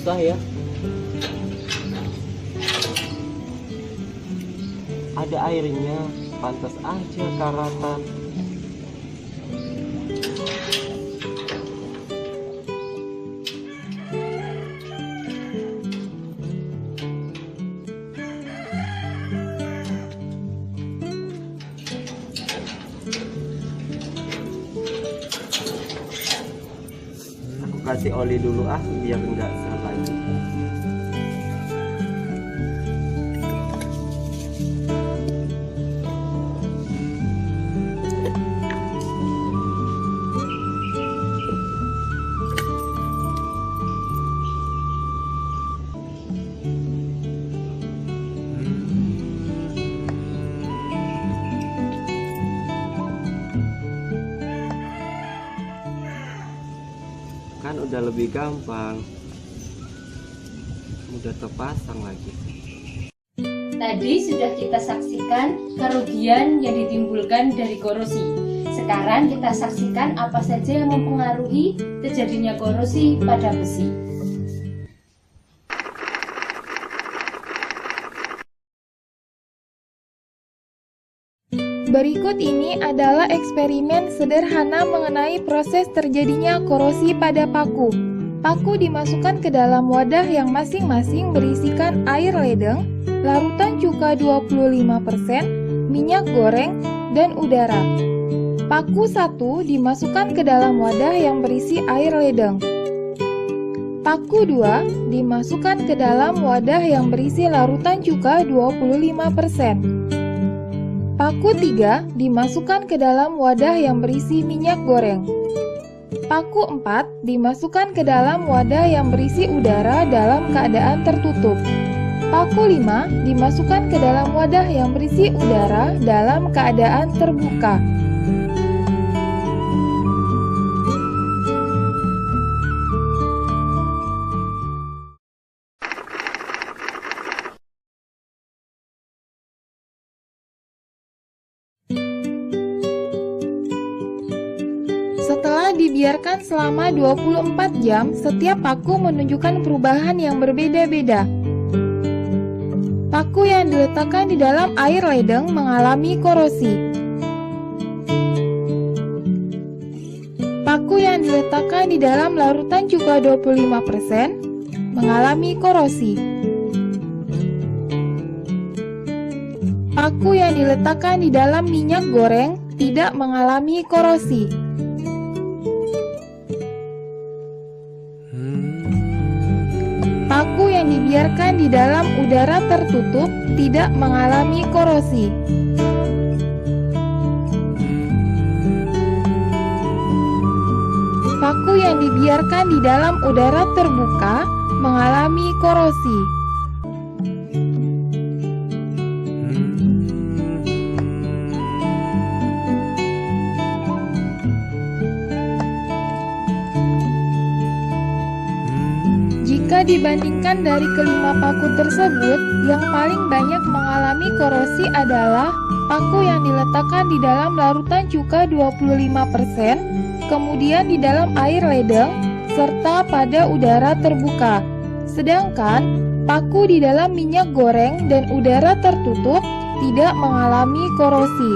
susah ya. Ada airnya, pantas aja karatan. Aku kasih oli dulu biar enggak salah. Kan udah lebih gampang, mudah terpasang lagi. Tadi sudah kita saksikan kerugian yang ditimbulkan dari korosi. Sekarang kita saksikan apa saja yang mempengaruhi terjadinya korosi pada besi. Berikut ini adalah eksperimen sederhana mengenai proses terjadinya korosi pada paku. Paku dimasukkan ke dalam wadah yang masing-masing berisikan air ledeng, larutan cuka 25%, minyak goreng, dan udara. Paku 1 dimasukkan ke dalam wadah yang berisi air ledeng. Paku 2 dimasukkan ke dalam wadah yang berisi larutan cuka 25%. Paku 3 dimasukkan ke dalam wadah yang berisi minyak goreng. Paku 4 dimasukkan ke dalam wadah yang berisi udara dalam keadaan tertutup. Paku 5 dimasukkan ke dalam wadah yang berisi udara dalam keadaan terbuka. Setelah dibiarkan selama 24 jam, setiap paku menunjukkan perubahan yang berbeda-beda. Paku yang diletakkan di dalam air ledeng mengalami korosi. Paku yang diletakkan di dalam larutan cuka 25% mengalami korosi. Paku yang diletakkan di dalam minyak goreng tidak mengalami korosi. Paku yang dibiarkan di dalam udara tertutup tidak mengalami korosi. Paku yang dibiarkan di dalam udara terbuka mengalami korosi. Jika dibandingkan dari kelima paku tersebut, yang paling banyak mengalami korosi adalah paku yang diletakkan di dalam larutan cuka 25%, kemudian di dalam air ledeng, serta pada udara terbuka. Sedangkan paku di dalam minyak goreng dan udara tertutup tidak mengalami korosi.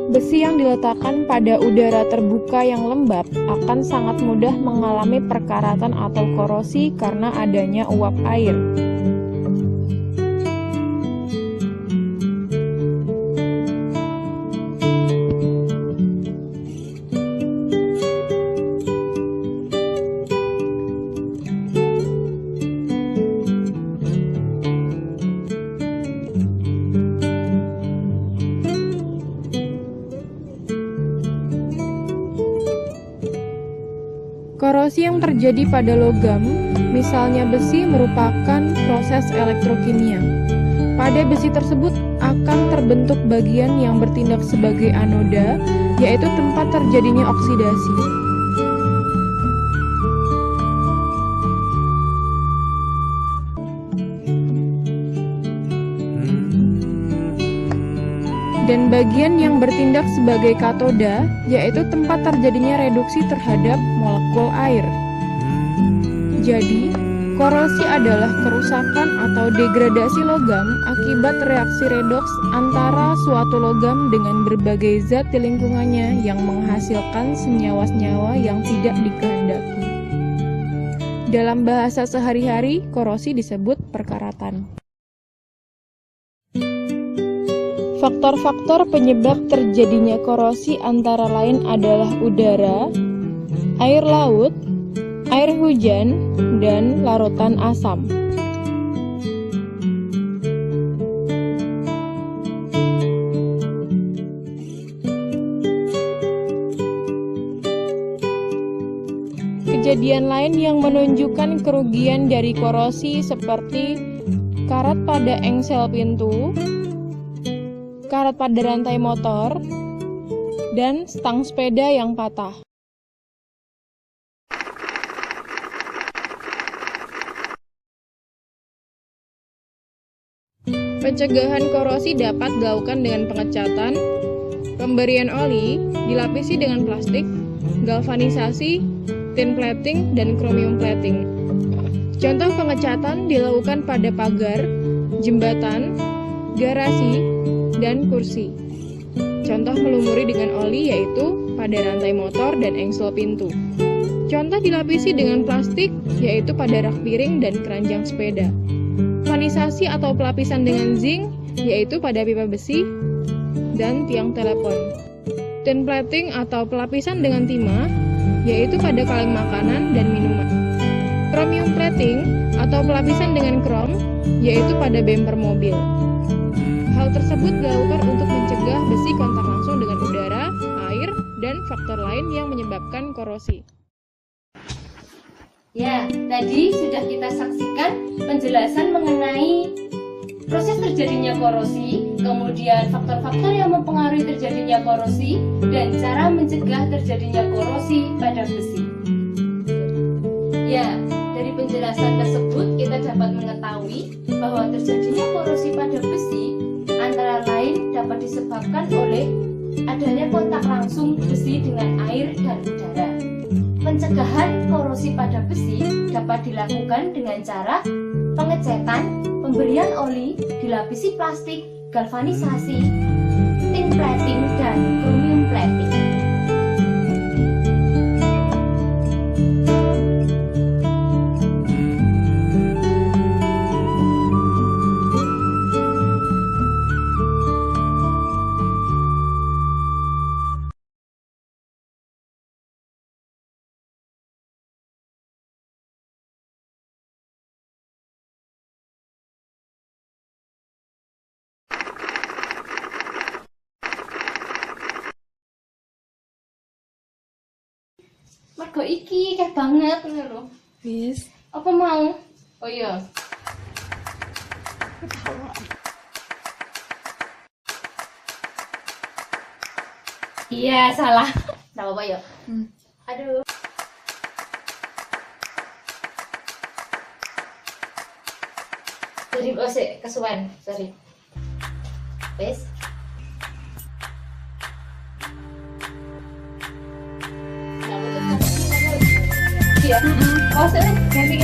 Besi yang diletakkan pada udara terbuka yang lembab akan sangat mudah mengalami perkaratan atau korosi karena adanya uap air. Korosi yang terjadi pada logam, misalnya besi, merupakan proses elektrokimia. Pada besi tersebut akan terbentuk bagian yang bertindak sebagai anoda, yaitu tempat terjadinya oksidasi. Dan bagian yang bertindak sebagai katoda, yaitu tempat terjadinya reduksi terhadap molekul air. Jadi, korosi adalah kerusakan atau degradasi logam akibat reaksi redoks antara suatu logam dengan berbagai zat di lingkungannya yang menghasilkan senyawa-senyawa yang tidak dikehendaki. Dalam bahasa sehari-hari, korosi disebut perkaratan. Faktor-faktor penyebab terjadinya korosi antara lain adalah udara, air laut, air hujan, dan larutan asam. Kejadian lain yang menunjukkan kerugian dari korosi seperti karat pada engsel pintu, karat pada rantai motor, dan stang sepeda yang patah. Pencegahan korosi dapat dilakukan dengan pengecatan, pemberian oli, dilapisi dengan plastik, galvanisasi, tin plating, dan chromium plating. Contoh pengecatan dilakukan pada pagar, jembatan, garasi, dan kursi. Contoh melumuri dengan oli yaitu pada rantai motor dan engsel pintu. Contoh dilapisi dengan plastik yaitu pada rak piring dan keranjang sepeda. Vanisasi atau pelapisan dengan zinc yaitu pada pipa besi dan tiang telepon. Tin plating atau pelapisan dengan timah yaitu pada kaleng makanan dan minuman. Chromium plating atau pelapisan dengan krom yaitu pada bemper mobil. Hal tersebut dilakukan untuk mencegah besi kontak langsung dengan udara, air, dan faktor lain yang menyebabkan korosi. Ya, tadi sudah kita saksikan penjelasan mengenai proses terjadinya korosi, kemudian faktor-faktor yang mempengaruhi terjadinya korosi, dan cara mencegah terjadinya korosi pada besi. Ya, dari penjelasan tersebut kita dapat mengetahui bahwa terjadinya korosi pada besi antara lain dapat disebabkan oleh adanya kontak langsung besi dengan air dan udara. Pencegahan korosi pada besi dapat dilakukan dengan cara pengecetan, pemberian oli, dilapisi plastik, galvanisasi, tin plating, dan chromium plating. Mergo iki kayak banget ngono lho. Wis. Apa mau? Oh iya. Iya, salah. Enggak apa-apa ya. Aduh. Jadi kesuwen, sorry. Wes. Iya. Oh, ganti.